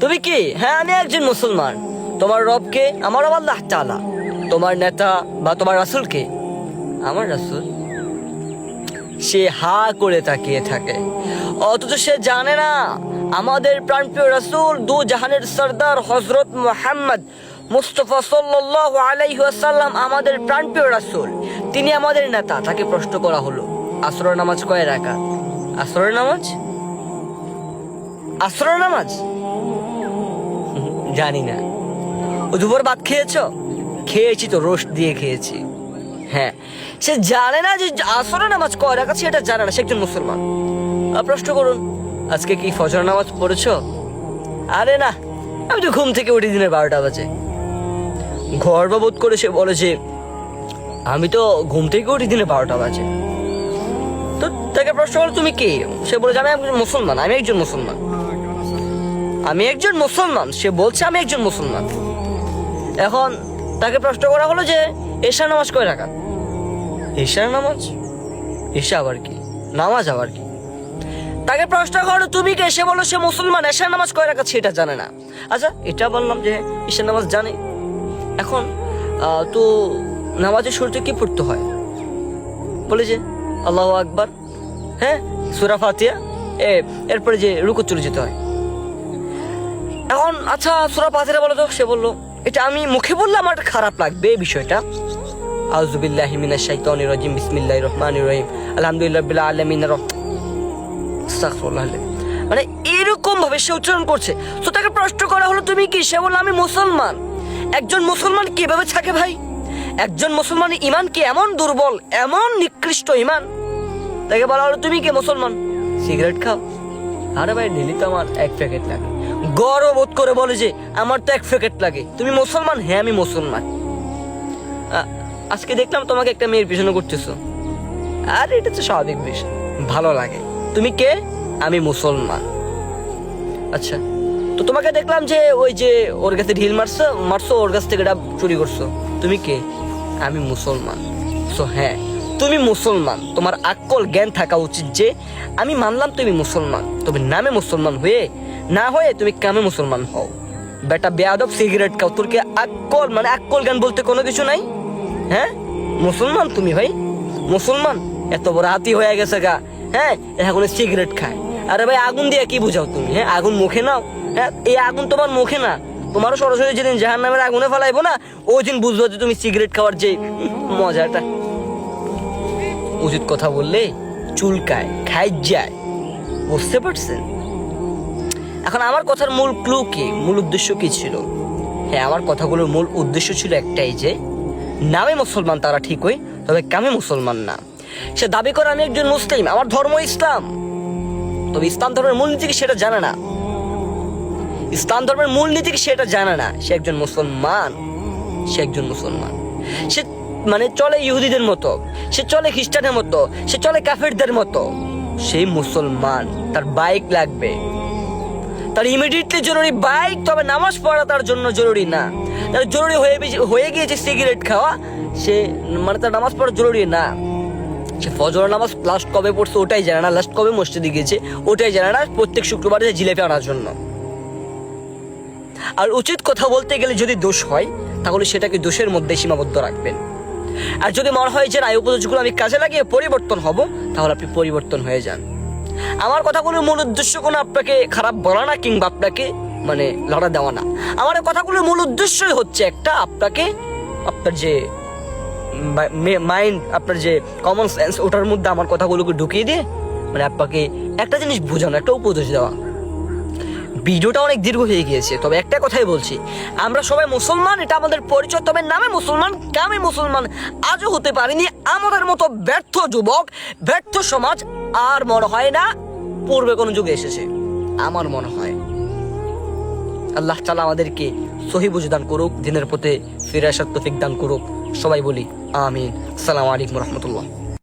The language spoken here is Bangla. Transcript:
তুমি কি? হ্যাঁ, আমি একজন মুসলমান। তোমার রবকে? আমার রব আল্লাহ তাআলা। তোমার নেতা বা তোমার রাসূলকে? আমার রাসূল। সে হা করে তাকিয়ে থাকে, অথচ সে জানে না আমাদের প্রাণপ্রিয় রাসূল দু জাহানের সরদার হযরত মুহাম্মদ মুস্তাফা সাল্লাল্লাহু আলাইহি ওয়াসাল্লাম আমাদের প্রাণপ্রিয় রাসূল, তিনি আমাদের নেতা। তাকে প্রশ্ন করা হলো, আসরের নামাজ কয় রাকাত? আসরের নামাজ? আসরের নামাজ জানি না। ও দুপুর ভাত খেয়েছো? খেয়েছি তো, রোস্ট দিয়ে খেয়েছি। হ্যাঁ, সে জানে না যে আসরের নামাজ কয় রাকাত, সেটা জানে না। সে একজন মুসলমান। প্রশ্ন করুন, আজকে কি ফজর নামাজ পড়েছো? আরে না, আমি তো ঘুম থেকে উঠি দিনের 12টা বাজে। গর্ববোধ করে সে বলে যে আমি তো ঘুম থেকে উঠি দিনের 12টা বাজে। তো তাকে প্রশ্ন করো তুমি কে? সে বলে যে আমি একজন মুসলমান। আমি একজন মুসলমান। আমি একজন মুসলমান। সে বলছে আমি একজন মুসলমান। এখন তাকে প্রশ্ন করা হলো যে এশার নামাজ কয় রাকাত? এশার নামাজ? এশা আবার কি? নামাজ আবার কি? তাকে প্রশ্ন করো তুমি কে? সে বলো সে মুসলমান। এশার নামাজ কয় রাকাত সেটা জানে না। আচ্ছা, এটা বললাম যে এশার নামাজ জানে। এখন তো নামাজের শুরুতে কি পড়তে হয়? বলে যে আল্লাহু আকবার, হ্যাঁ, সূরা ফাতিহা, এরপরে যে রুকু চলে যেতে হয়। এখন আচ্ছা, সূরা ফাতিহা বলো তো। সে বললো এটা আমি মুখে বললে আমার খারাপ লাগবে এই বিষয়টা। আউযু বিল্লাহি মিনাশ শাইতানির রাজিম, বিসমিল্লাহির রহমানির রহিম, আলহামদুলিল্লাহি রাব্বিল আলামিন, আস্তাগফিরুল্লাহ। মানে এরকম ভাবে সে উচ্চারণ করছে। তো তাকে প্রশ্ন করা হলো তুমি কি? সে বলল আমি মুসলমান। একজন মুসলমান কিভাবে থাকে ভাই? একজন মুসলমানের ঈমান কি এমন দুর্বল, এমন নিকৃষ্ট ঈমান? তাকে বলা হলো তুমি কি? মুসলমান। সিগারেট খাও? আরে ভাই, ডেলি তো আমার 1 প্যাকেট লাগে। গর্ববোধ করে বলে যে আমার তো 1 প্যাকেট লাগে। তুমি মুসলমান? হ্যাঁ, আমি মুসলমান। আজকে দেখলাম তোমাকে একটা মেয়ের পিছনে করতেছো। আর এটা তো স্বাভাবিক বিষয়, ভালো লাগে। তুমি কে? আমি মুসলমান। আচ্ছা, তো তোমাকে দেখলাম যে ওই যে ওর কাছে ঢিল মারছো, ওর কাছ থেকে এটা চুরি করছো। তুমি কে? আমি মুসলমান। সো হ্যাঁ, তুমি মুসলমান। তোমার আকল জ্ঞান থাকা উচিত যে আমি মানলাম তুমি মুসলমান, তবে নামে মুসলমান হয়ে না হয়ে তুমি কামে মুসলমান হও। বেটা বেয়াদব, সিগারেট খাও। তোর কি আকল, মানে আকল জ্ঞান বলতে কোনো কিছু নাই? হ্যাঁ, মুসলমান তুমি ভাই, মুসলমান। এত বড় হাতি হয়ে গেছে গা, হ্যাঁ, এখন সিগারেট খায়। আরে ভাই, আগুন দিয়ে কি বুঝাও তুমি? হ্যাঁ, আগুন মুখে নাও। হ্যাঁ, এই আগুন তোমার মুখে না, তোমারও সরাসরি যেদিন জাহান্নামের আগুনে ফেলাইবো না, ওই দিন বুঝবো যে তুমি সিগারেট খাওয়ার যে মজাটা। উচিত কথা বললে চুলকায়, খাই যায়। বুঝতে পারছেন? এখন আমার কথার মূল ক্লু কি, মূল উদ্দেশ্য কি ছিল? হ্যাঁ, আমার কথাগুলোর মূল উদ্দেশ্য ছিল একটাই, যে নামে মুসলমান তারা ঠিকই, তবে কামে মুসলমান না। সে দাবি করে আমি একজন মুসলিম, আমার ধর্ম ইসলাম, তবে ইসলাম ধর্মের মূলনীতি কি সেটা জানে না। ইসলাম ধর্মের মূলনীতি কি সেটা জানে না। সে একজন মুসলমান। সে একজন মুসলমান। সে মানে চলে ইহুদিদের মতো, সে চলে খ্রিস্টানের মতো, সে চলে কাফেরদের মতো। সেই মুসলমান। তার বাইক লাগবে, তার ইমিডিয়েটলি জরুরি বাইক, তবে নামাজ পড়া তার জন্য জরুরি না। তার জরুরি হয়ে গিয়েছে সিগারেট খাওয়া। সে মানে তার নামাজ পড়া জরুরি না। সে ফজর নামাজ লাস্ট কবে পড়ছে ওটাই জানে না, লাস্ট কবে মসজিদে গিয়েছে ওটাই জানে না, প্রত্যেক শুক্রবারে জিলেপি আনার জন্য। আর উচিত কথা বলতে গেলে যদি দোষ হয়, তাহলে সেটাকে দোষের মধ্যে সীমাবদ্ধ রাখবেন। আর যদি মনে হয় যে না, এই উপদেশগুলো আমি কাজে লাগিয়ে পরিবর্তন হব, তাহলে আপনি পরিবর্তন হয়ে যান। আমার কথাগুলোর মূল উদ্দেশ্য কোনো আপনাকে খারাপ বলা না, কিংবা আপনাকে মানে লড়া দেওয়া না। আমার কথাগুলোর মূল উদ্দেশ্যই হচ্ছে একটা, আপনাকে আপনার যে মাইন্ড, আপনার যে কমন সেন্স, ওটার মধ্যে আমার কথাগুলোকে ঢুকিয়ে দিয়ে মানে আপনাকে একটা জিনিস বোঝানো, একটা উপদেশ দেওয়া। ভিডিওটা অনেক দীর্ঘ হয়ে গিয়েছে, তবে একটা কথাই বলছি, আমরা সবাই মুসলমান, এটা আমাদের পরিচয়, তবে নামে মুসলমান, কামে মুসলমান আজও হতে পারিনি। আমাদের মতো ব্যর্থ যুবক, ব্যর্থ সমাজ আর মনে হয় না পূর্বে কোনো যুগে এসেছে। আমার মনে হয় আল্লাহ তাআলা আমাদেরকে সহি বুঝ দান করুক, দিনের পথে ফিরে আসার তৌফিক দান করুক। সবাই বলি আমিন। আসসালামু আলাইকুম রহমতুল্লাহ।